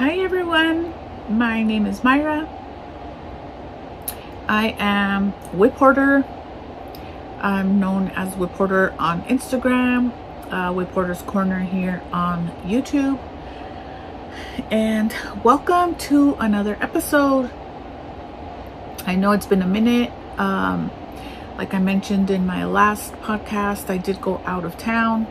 Hi everyone, my name is Myra. I am Whip Hoarder. I'm known as Whip Hoarder on Instagram, Whip Hoarder's Corner here on YouTube. And welcome to another episode. I know it's been a minute. Like I mentioned in my last podcast, I did go out of town.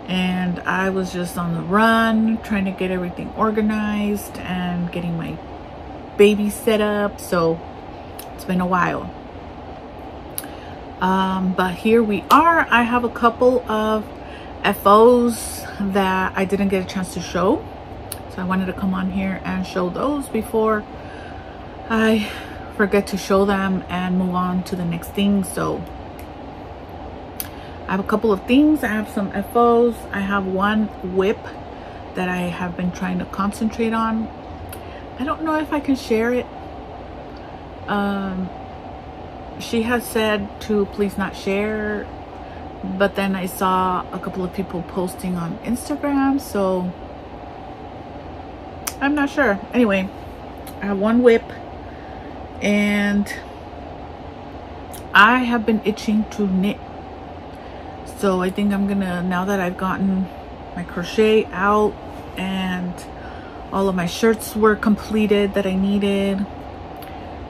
And I was just on the run, trying to get everything organized and getting my baby set up. So it's been a while. But here we are. I have a couple of FOs that I didn't get a chance to show. So I wanted to come on here and show those before I forget to show them and move on to the next thing. So I have a couple of things. I have some FOs. I have one whip that I have been trying to concentrate on. I don't know if I can share it. She has said to please not share, but then I saw a couple of people posting on Instagram, so I'm not sure. Anyway, I have one whip and I have been itching to knit. So I think I'm gonna, now that I've gotten my crochet out and all of my shirts were completed that I needed,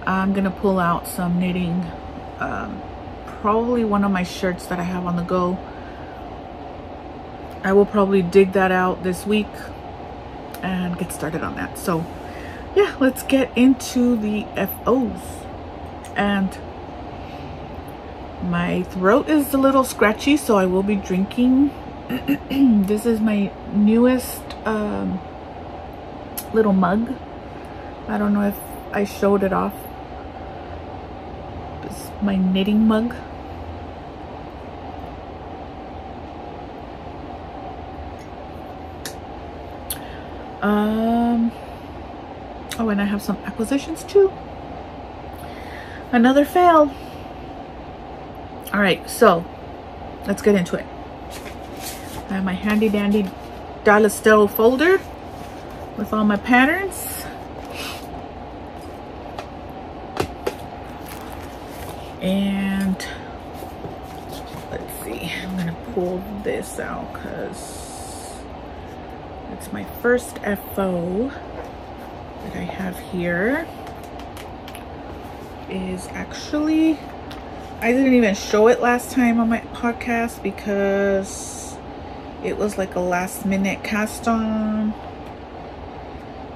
I'm gonna pull out some knitting. Probably one of my shirts that I have on the go. I will probably dig that out this week and get started on that. So yeah, let's get into the FOs. And my throat is a little scratchy, so I will be drinking. This is my newest little mug. I don't know if I showed it off. It's my knitting mug. Oh, and I have some acquisitions too. Another fail. All right, so let's get into it. I have my handy dandy Dollar Store folder with all my patterns. And let's see, I'm gonna pull this out because it's my first FO that I have here. Is actually, I didn't even show it last time on my podcast because it was like a last minute cast on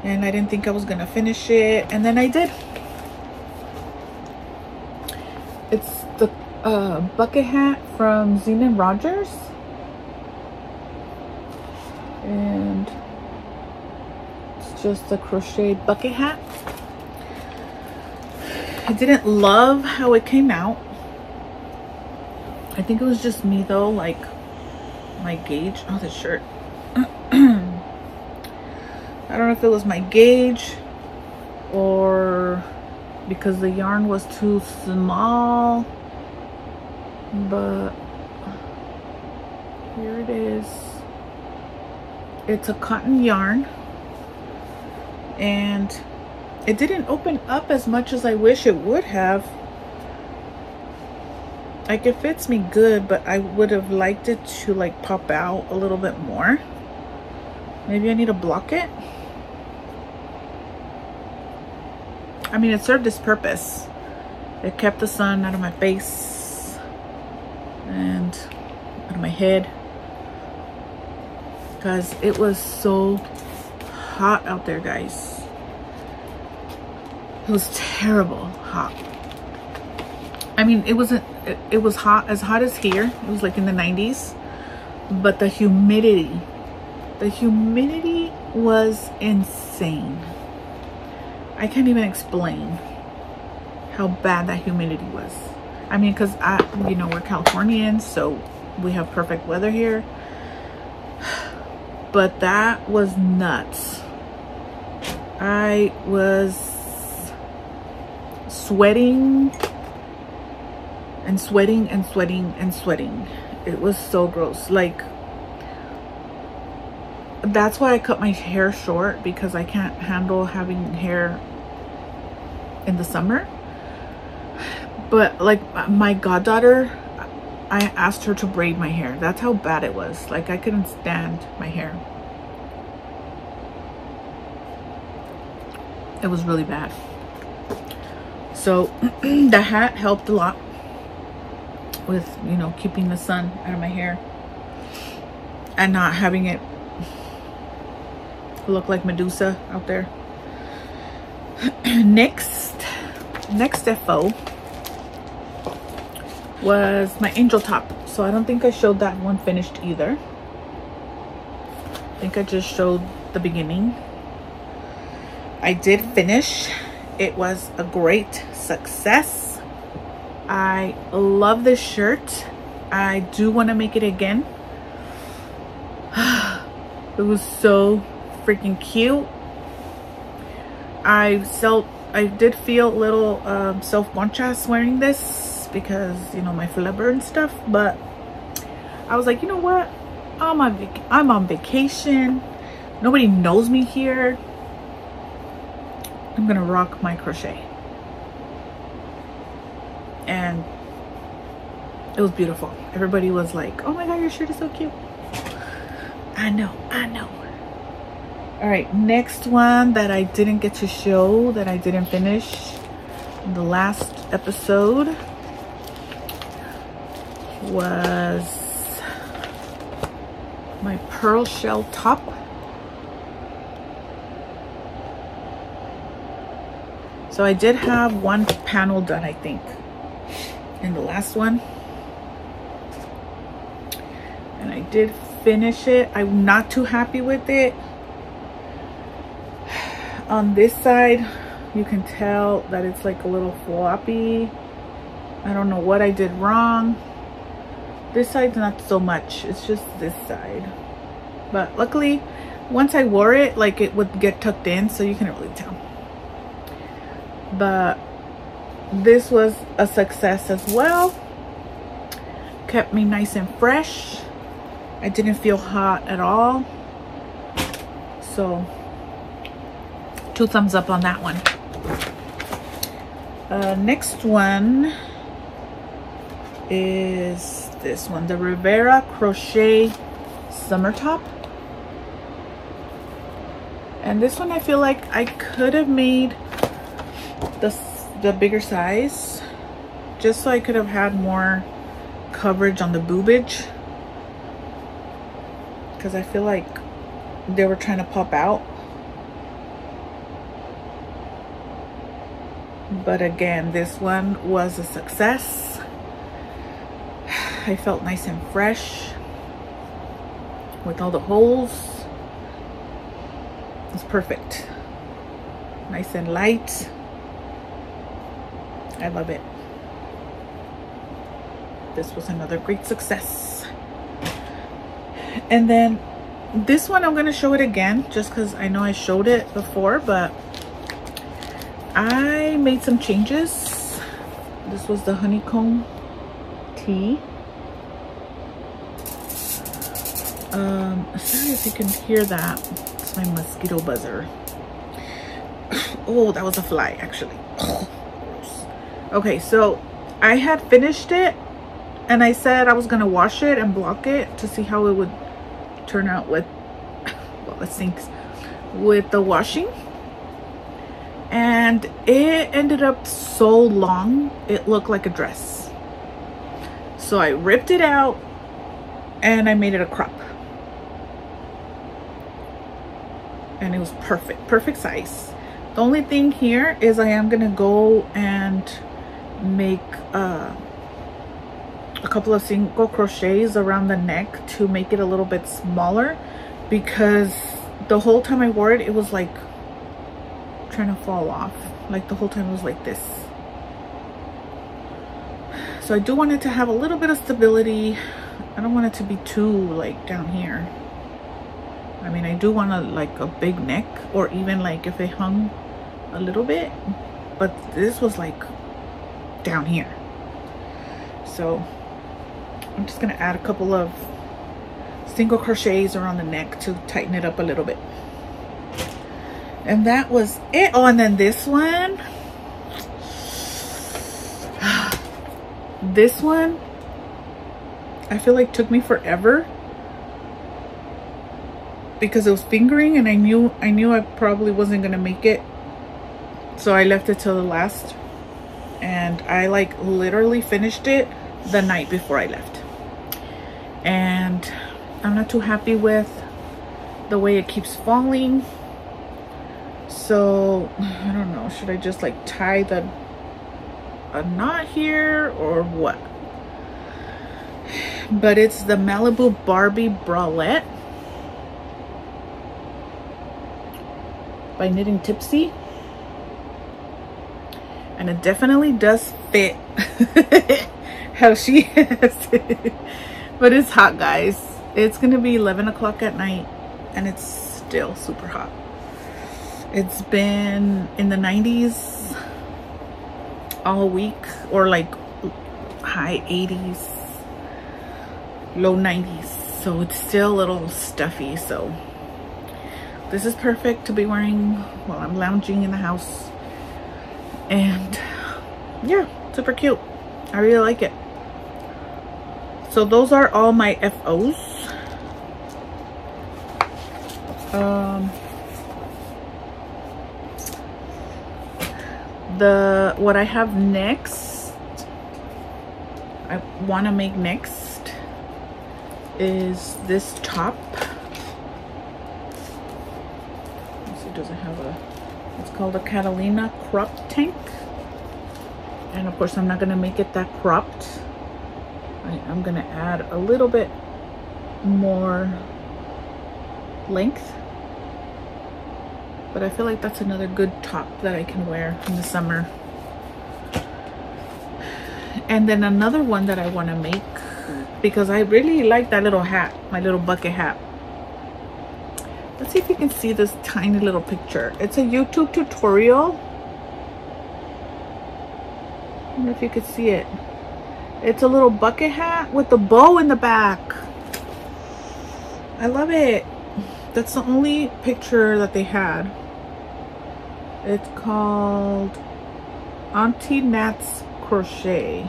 and I didn't think I was gonna finish it, and then I did. It's the bucket hat from Zine Rogers, and it's just a crochet bucket hat. I didn't love how it came out. I think it was just me though, like my gauge. Oh, the shirt. I don't know if it was my gauge or because the yarn was too small, but here it is. It's a cotton yarn and it didn't open up as much as I wish it would have. Like, it fits me good, but I would have liked it to like pop out a little bit more. Maybe I need to block it. I mean, it served its purpose. It kept the sun out of my face and out of my head because it was so hot out there, guys. It was terrible hot. I mean, it wasn't, it was hot as here. It was like in the 90s, but the humidity was insane. I can't even explain how bad that humidity was. I mean, because you know, we're Californians, so we have perfect weather here, but that was nuts. I was sweating and sweating and sweating and sweating. It was so gross. Like, that's why I cut my hair short, because I can't handle having hair in the summer. But like my goddaughter, I asked her to braid my hair. That's how bad it was. Like I couldn't stand my hair. It was really bad. So the hat helped a lot with, you know, keeping the sun out of my hair and not having it look like Medusa out there. Next FO was my angel top. So I don't think I showed that one finished either. I think I just showed the beginning. I did finish. It was a great success. I love this shirt. I do want to make it again. It was so freaking cute. I did feel a little self-conscious wearing this because, you know, my flubber and stuff, but I was like, you know what? I'm on vacation. Nobody knows me here. I'm gonna rock my crochet. And it was beautiful. Everybody was like, oh my god, your shirt is so cute. I know. All right, next one that I didn't get to show, that I didn't finish in the last episode, was my pearl shell top. So I did have one panel done, I think, in the last one. And I did finish it. I'm not too happy with it. On this side, you can tell that it's like a little floppy. I don't know what I did wrong. This side's not so much. It's just this side. But luckily, once I wore it, like it would get tucked in, so you can't really tell. But this was a success as well. Kept me nice and fresh. I didn't feel hot at all. So 2 thumbs up on that one. Next one is this one, the Rivera Crochet Summer Top. And this one I feel like I could have made the bigger size, just so I could have had more coverage on the boobage, because I feel like they were trying to pop out. But again, this one was a success. I felt nice and fresh with all the holes. It's perfect. Nice and light. I love it. This was another great success. And then this one, I'm going to show it again just because I know I showed it before, but I made some changes. This was the honeycomb tee. Sorry if you can hear that. It's my mosquito buzzer. Oh, that was a fly actually. Okay, so I had finished it and I said I was gonna wash it and block it to see how it would turn out with, well, let's think, with the washing. And it ended up so long, it looked like a dress. So I ripped it out and I made it a crop. And it was perfect size. The only thing here is I am gonna go and make a couple of single crochets around the neck to make it a little bit smaller, because the whole time I wore it, it was like trying to fall off. Like the whole time it was like this. So I do want it to have a little bit of stability. I don't want it to be too like down here. I mean, I do want a like a big neck, or even like if it hung a little bit, but this was like down here. So I'm just gonna add a couple of single crochets around the neck to tighten it up a little bit. And that was it. Oh, and then this one. This one, I feel like took me forever because it was fingering, and I knew I probably wasn't gonna make it, so I left it till the last, and I like literally finished it the night before I left. And I'm not too happy with the way it keeps falling, so I don't know, should I just like tie a knot here or what? But it's the Malibu Barbie bralette by Knitting Tipsy, and it definitely does fit how she has it. But it's hot, guys. It's gonna be 11 o'clock at night and it's still super hot. It's been in the 90s all week, or like high 80s, low 90s, so it's still a little stuffy. So this is perfect to be wearing while I'm lounging in the house, and yeah, super cute. I really like it. So those are all my FOs. What I have next, I want to make next, is this top. Let's see, does it have a, it's called a Catalina crop tank, and of course I'm not going to make it that cropped. I'm going to add a little bit more length, but I feel like that's another good top that I can wear in the summer. And then another one that I want to make, because I really like that little hat, my little bucket hat. Let's see if you can see this tiny little picture. It's a YouTube tutorial. I don't know if you could see it. It's a little bucket hat with a bow in the back. I love it. That's the only picture that they had. It's called Auntie Nat's Crochet,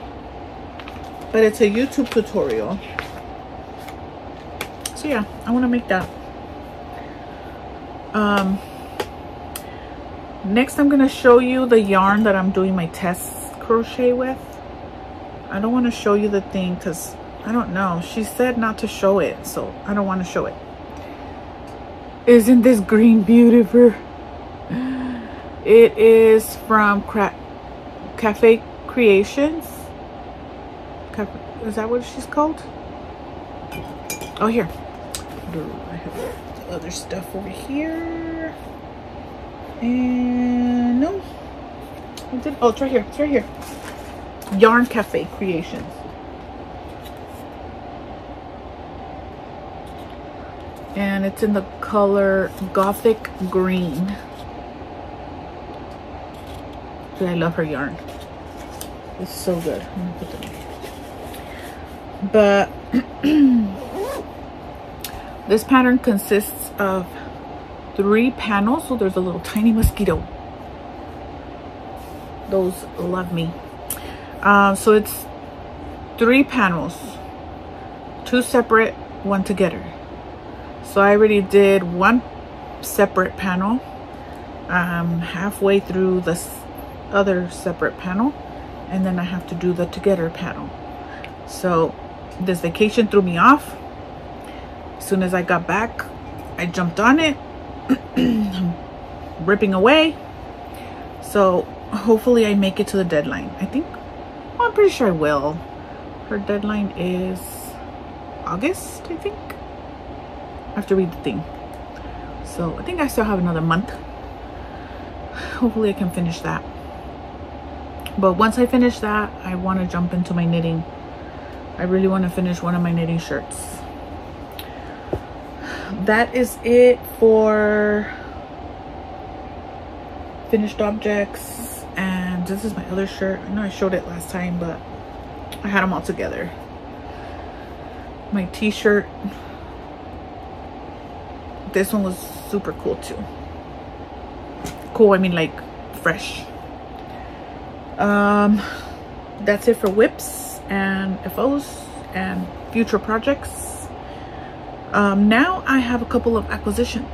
but it's a YouTube tutorial. So yeah, I want to make that. Next I'm going to show you the yarn that I'm doing my test crochet with. I don't want to show you the thing because I don't know, she said not to show it, so I don't want to show it. Isn't this green beautiful? It is from Cafe Creations. Is that what she's called? Oh, here. I have the other stuff over here. And no. Oh, it's right here. It's right here. Yarn Cafe Creations. And it's in the color Gothic Green. I love her yarn. It's so good. I'm gonna put that in. But this pattern consists of 3 panels. So there's a little tiny mosquito. Those love me. So it's 3 panels, 2 separate, 1 together. So I already did 1 separate panel. Halfway through this other separate panel, and then I have to do the together panel. So this vacation threw me off. As soon as I got back, I jumped on it. I'm ripping away. So hopefully I make it to the deadline. I think, well, I'm pretty sure I will. Her deadline is August, I think. I have to read the thing. So I think I still have another month. Hopefully I can finish that. But once I finish that, I want to jump into my knitting. I really want to finish one of my knitting shirts. That is it for finished objects. And this is my other shirt. I know I showed it last time, but I had them all together. My t-shirt this one was super cool too. Cool, I mean like fresh. That's it for whips and FOs and future projects. Now I have a couple of acquisitions.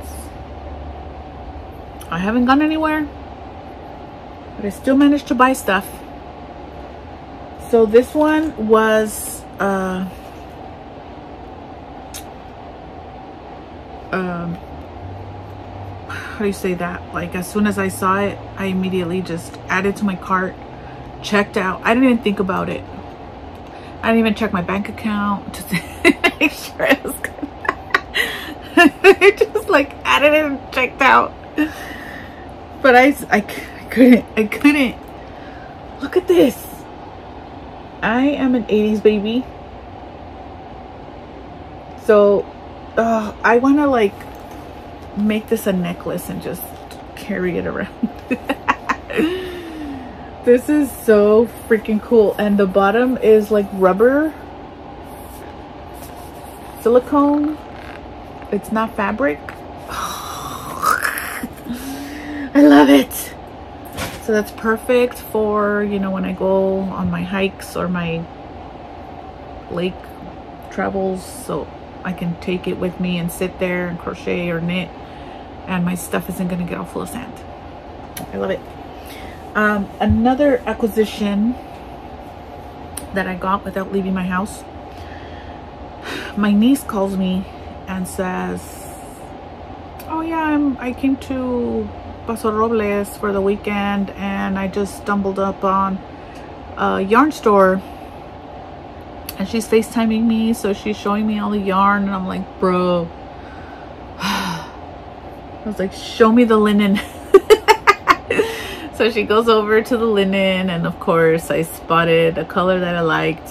I haven't gone anywhere, but I still managed to buy stuff. So this one was how do you say that? Like, as soon as I saw it, I immediately just added to my cart, checked out. I didn't even think about it. I didn't even check my bank account to make sure it was good. I just like added it and checked out. But I couldn't. Look at this. I am an 80s baby. So I want to like make this a necklace and just carry it around. This is so freaking cool. And the bottom is like rubber, silicone. It's not fabric. I love it. So that's perfect for, you know, when I go on my hikes or my lake travels, so I can take it with me and sit there and crochet or knit, and my stuff isn't gonna get all full of sand. I love it. Another acquisition that I got without leaving my house. My niece calls me and says, oh yeah, I came to Paso Robles for the weekend and I just stumbled up on a yarn store, and she's FaceTiming me, so she's showing me all the yarn, and I'm like, bro, I was like, show me the linen. So she goes over to the linen, and of course I spotted a color that I liked,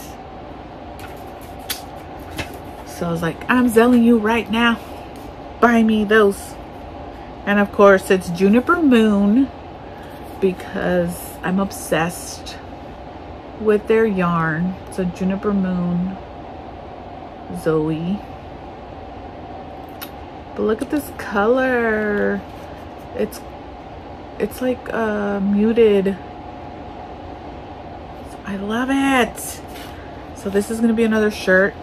so I was like, I'm selling you right now, buy me those. And of course it's Juniper Moon, because I'm obsessed with their yarn. So Juniper Moon Zoe. But look at this color. It's like muted. I love it. So this is gonna be another shirt.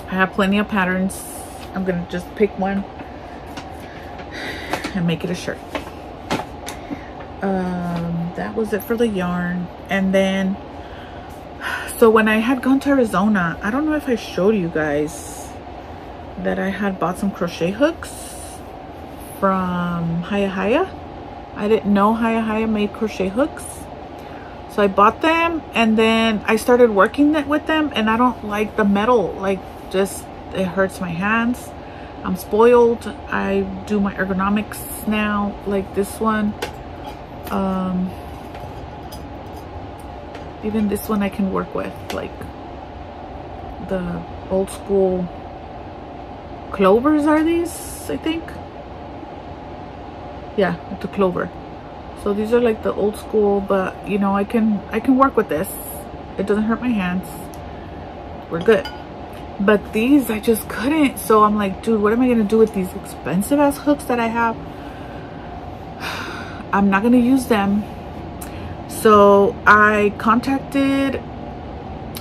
I have plenty of patterns. I'm gonna just pick one and make it a shirt. That was it for the yarn. And then, so when I had gone to Arizona, I don't know if I showed you guys that I had bought some crochet hooks from Haya Haya. I didn't know Haya Haya made crochet hooks, so I bought them, and then I started working with them, and I don't like the metal. Like, just, it hurts my hands. I'm spoiled. I do my ergonomics now, like this one. Even this one I can work with, like the old school clovers are these, I think. Yeah, the clover. So these are like the old school, but you know, I can work with this. It doesn't hurt my hands. We're good. But these I just couldn't. So I'm like, dude, what am I gonna do with these expensive ass hooks that I have? I'm not gonna use them. So I contacted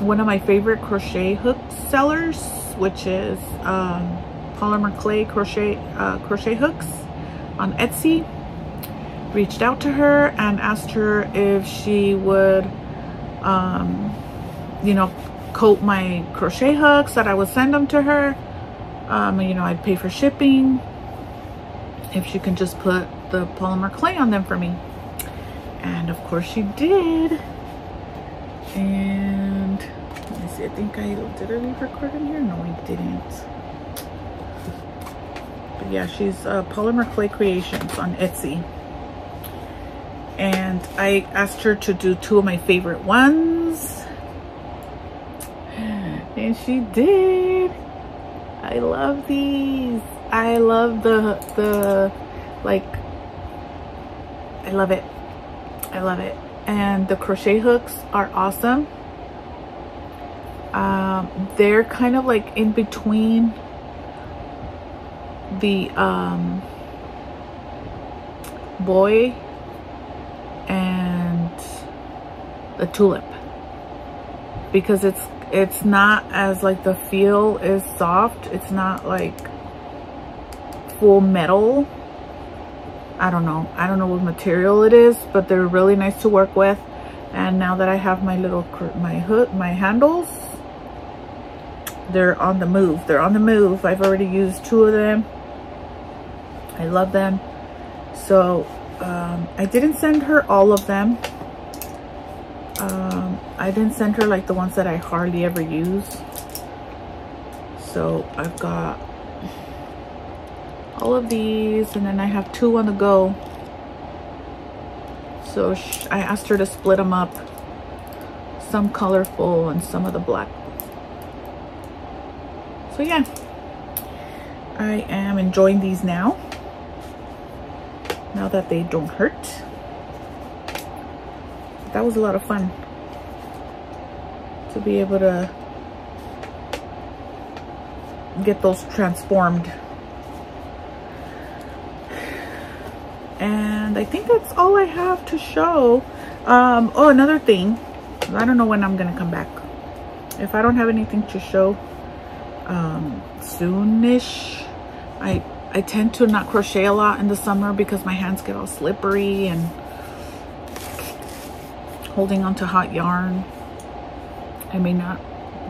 one of my favorite crochet hook sellers, which is Polymer Clay crochet hooks on Etsy. Reached out to her and asked her if she would you know, coat my crochet hooks, that I would send them to her. You know, I'd pay for shipping if she can just put the polymer clay on them for me. And of course she did. And let me see, I think did I leave recording here? No, I didn't. But yeah, she's Polymer Clay Creations on Etsy. And I asked her to do 2 of my favorite ones, and she did. I love these. I love the like, I love it. I love it. And the crochet hooks are awesome. They're kind of like in between the boy and the tulip, because it's not as like, the feel is soft. It's not like full metal. I don't know what material it is, but they're really nice to work with. And now that I have my little my handles, they're on the move. I've already used 2 of them. I love them. So I didn't send her all of them. I didn't send her like the ones that I hardly ever use. So I've got all of these, and then I have 2 on the go. So I asked her to split them up, some colorful and some of the black. So yeah, I am enjoying these now that they don't hurt. That was a lot of fun to be able to get those transformed. And I think that's all I have to show. Oh, another thing, I don't know when I'm gonna come back. If I don't have anything to show soonish, I tend to not crochet a lot in the summer because my hands get all slippery and holding onto hot yarn. I may not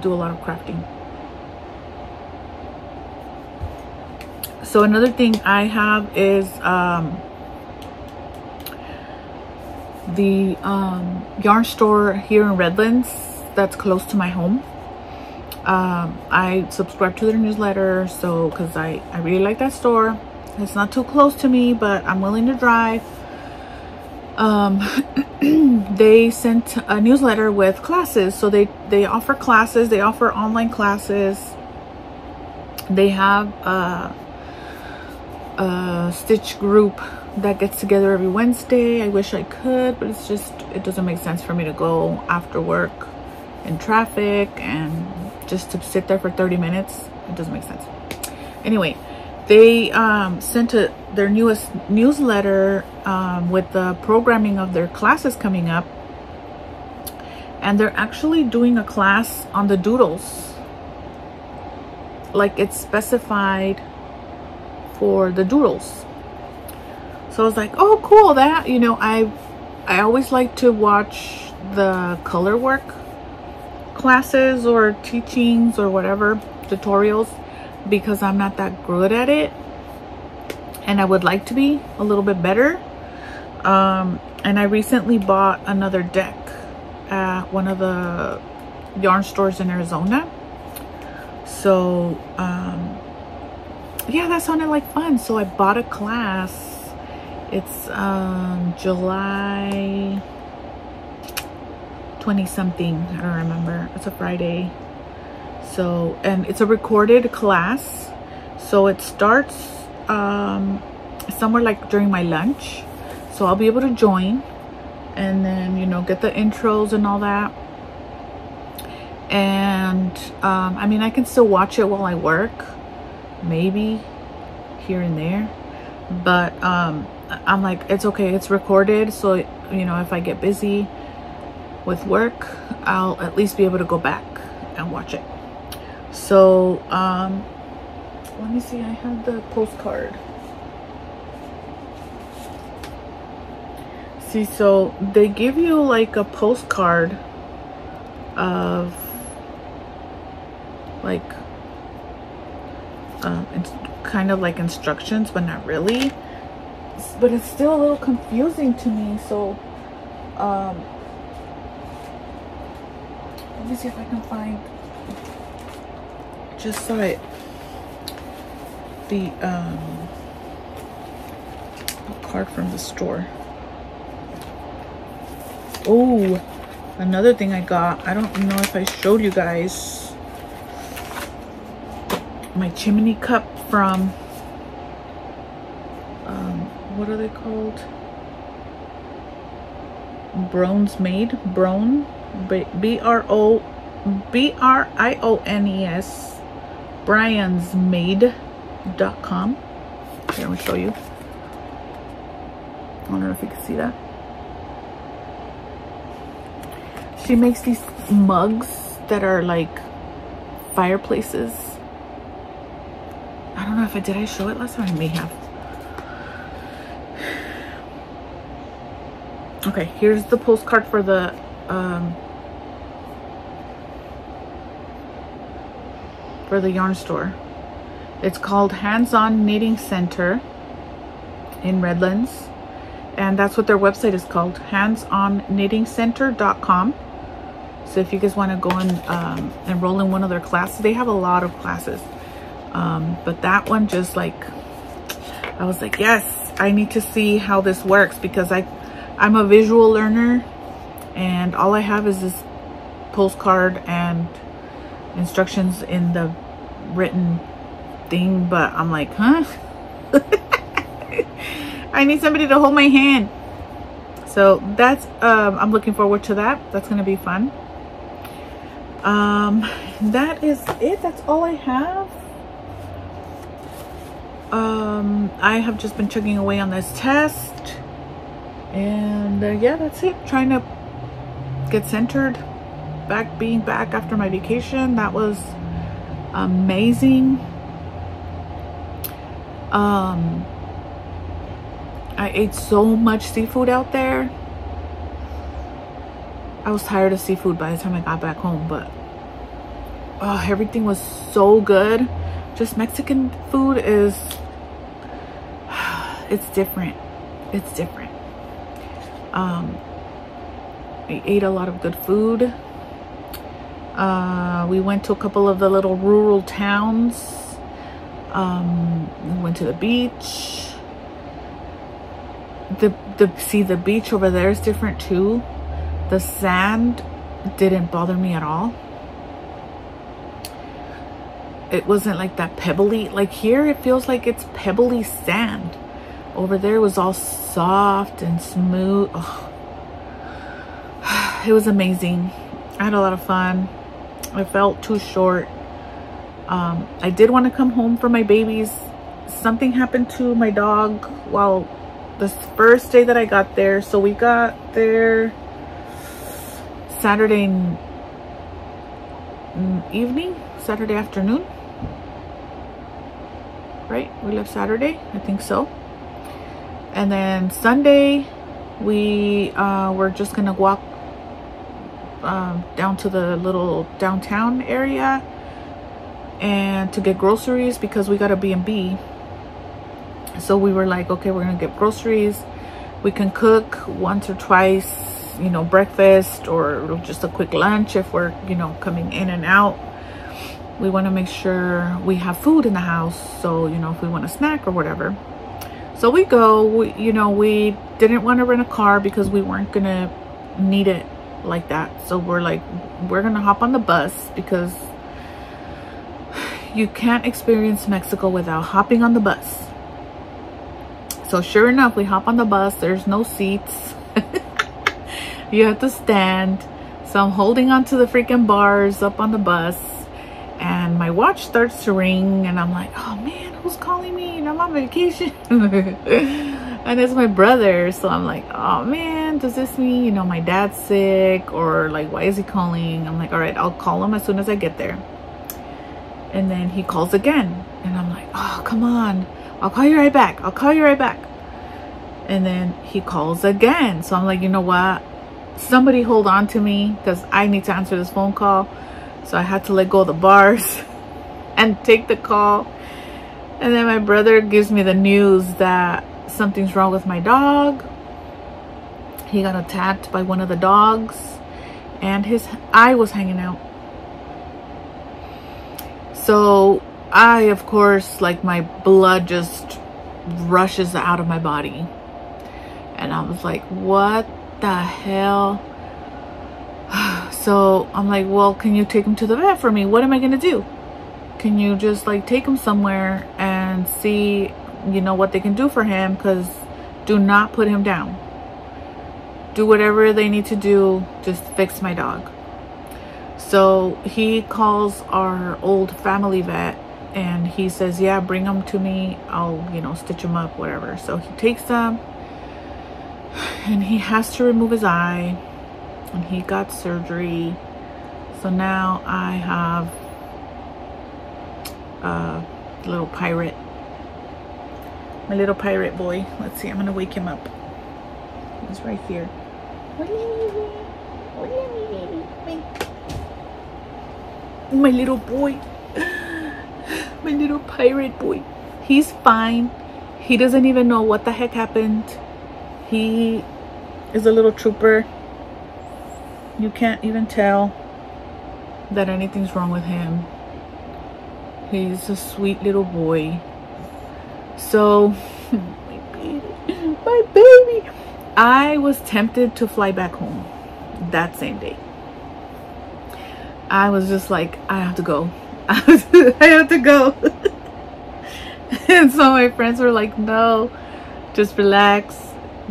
do a lot of crafting. So another thing I have is the yarn store here in Redlands that's close to my home. I subscribe to their newsletter, so because I really like that store. It's not too close to me, but I'm willing to drive. They sent a newsletter with classes, so they offer classes. They offer online classes. They have a stitch group that gets together every Wednesday. I wish I could, but it's just, it doesn't make sense for me to go after work in traffic and just to sit there for 30 minutes. It doesn't make sense. Anyway, they sent their newest newsletter with the programming of their classes coming up, and they're actually doing a class on the doodles. Like, it's specified for the doodles. So I was like, oh cool, that, you know, I always like to watch the color work classes or teachings or whatever, tutorials, because I'm not that good at it, and I would like to be a little bit better. And I recently bought another deck at one of the yarn stores in Arizona. So yeah, that sounded like fun. So I bought a class. It's July 20 something, I don't remember. It's a Friday. So, and it's a recorded class, so it starts somewhere like during my lunch, so I'll be able to join and then, you know, get the intros and all that. And I mean, I can still watch it while I work, maybe here and there, but I'm like, it's okay, it's recorded, so, you know, if I get busy with work, I'll at least be able to go back and watch it. So let me see, I have the postcard. See, so they give you like a postcard of like it's kind of like instructions, but not really. But it's still a little confusing to me. So let me see if I can find just so the card from the store. Oh, another thing I got, I don't know if I showed you guys, my chimney cup from what are they called? Brown's Made, Brown, B-R-I-O-N-E-S, briansmade.com. Here, I'm gonna show you. I don't know if you can see that. She makes these mugs that are like fireplaces. I don't know if did I show it last time? I may have. Okay, here's the postcard for the yarn store. It's called Hands-On Knitting Center in Redlands, and that's what their website is called, handsonknittingcenter.com. So if you guys want to go and enroll in one of their classes, they have a lot of classes, but that one just like, I was like, yes, I need to see how this works, because I'm a visual learner and all I have is this postcard and instructions in the written thing, but I'm like, huh? I need somebody to hold my hand. So that's I'm looking forward to that. That's gonna be fun. That is it. That's all I have. I have just been chugging away on this test, and yeah, that's it. Trying to get centered, being back after my vacation. That was amazing. I ate so much seafood out there. I was tired of seafood by the time I got back home, but everything was so good. Just Mexican food is, it's different. It's different. I ate a lot of good food. We went to a couple of the little rural towns. We went to the beach. The beach over there is different too. The sand didn't bother me at all. It wasn't like that pebbly. Like here, it feels like it's pebbly sand. Over there, it was all soft and smooth. Oh. It was amazing. I had a lot of fun. I felt too short. I did want to come home for my babies. Something happened to my dog while this first day that I got there. So we got there Saturday evening, Saturday afternoon, right? We left Saturday, I think so. And then Sunday we were just gonna walk down to the little downtown area and to get groceries, because we got a B&B. So we were like, okay, we're gonna get groceries. We can cook once or twice, you know, breakfast or just a quick lunch if we're, you know, coming in and out. We want to make sure we have food in the house, so, you know, if we want a snack or whatever. So we go, you know, we didn't want to rent a car because we weren't gonna need it like that. So we're like, we're gonna hop on the bus, because you can't experience Mexico without hopping on the bus. So sure enough, we hop on the bus. There's no seats. You have to stand. So I'm holding onto the freaking bars up on the bus, and my watch starts to ring, and I'm like, oh man, who's calling me? And I'm on vacation. And it's my brother. So I'm like, oh man, does this mean, you know, my dad's sick, or like, why is he calling? I'm like, all right, I'll call him as soon as I get there. And then he calls again, and I'm like, oh, come on, I'll call you right back. I'll call you right back. And then he calls again. So I'm like, you know what? Somebody hold on to me, because I need to answer this phone call. So I had to let go of the bars and take the call. And then my brother gives me the news that something's wrong with my dog. He got attacked by one of the dogs, and his eye was hanging out. So I, of course, like, my blood just rushes out of my body. And I was like, what the hell? So I'm like, well, can you take him to the vet for me? What am I gonna do? Can you just like take him somewhere and see, you know, what they can do for him? Because do not put him down. Do whatever they need to do, just fix my dog. So he calls our old family vet, and he says, yeah, bring them to me, I'll, you know, stitch them up, whatever. So he takes them, and he has to remove his eye, and he got surgery. So now I have a little pirate, my little pirate boy. Let's see, I'm gonna wake him up. He's right here. My little boy, my little pirate boy. He's fine. He doesn't even know what the heck happened. He is a little trooper. You can't even tell that anything's wrong with him. He's a sweet little boy. So my baby, I was tempted to fly back home that same day. I was just like, I have to go. I have to go. And so my friends were like, no, just relax.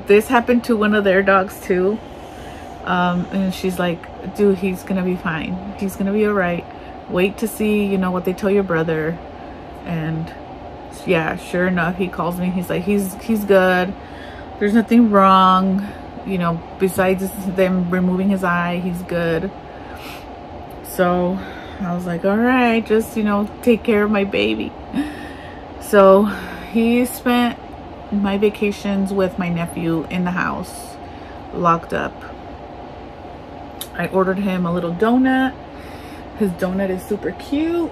This happened to one of their dogs too. And she's like, dude, he's gonna be fine. He's gonna be all right. Wait to see, you know, what they tell your brother. And yeah, sure enough, he calls me. He's like, he's good. There's nothing wrong, you know, besides them removing his eye. He's good. So I was like, all right, just, you know, take care of my baby. So he spent my vacations with my nephew in the house, locked up. I ordered him a little donut. His donut is super cute.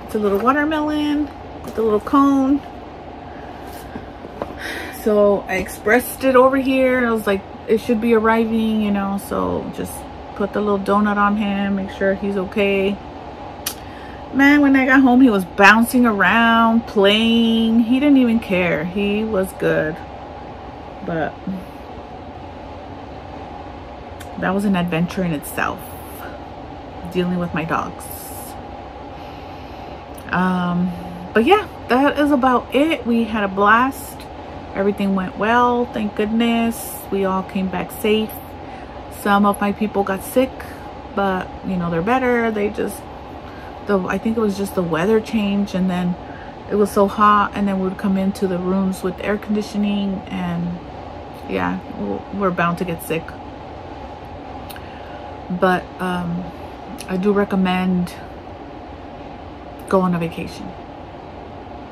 It's a little watermelon with a little cone. So I expressed it over here. I was like, it should be arriving, you know, so just put the little donut on him, make sure he's okay. Man, when I got home, he was bouncing around, playing. He didn't even care. He was good. But that was an adventure in itself, dealing with my dogs. But yeah, that is about it. We had a blast. Everything went well, thank goodness. We all came back safe. Some of my people got sick, but you know, they're better. They just, I think it was just the weather change, and then it was so hot, and then we would come into the rooms with air conditioning, and yeah, we're bound to get sick. But I do recommend go on a vacation,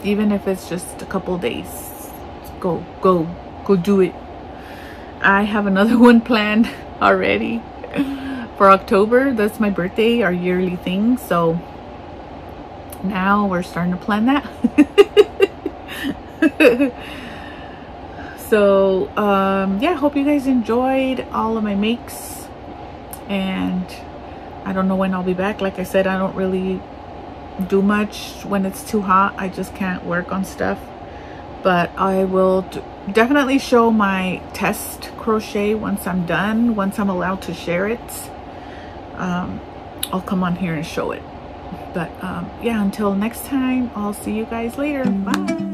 even if it's just a couple days. Go do it. I have another one planned already for October. That's my birthday, our yearly thing. So now we're starting to plan that. So yeah, hope you guys enjoyed all of my makes, and I don't know when I'll be back. Like I said, I don't really do much when it's too hot. I just can't work on stuff. But I will definitely show my test crochet once I'm done, once I'm allowed to share it. I'll come on here and show it. But yeah, until next time, I'll see you guys later. Bye.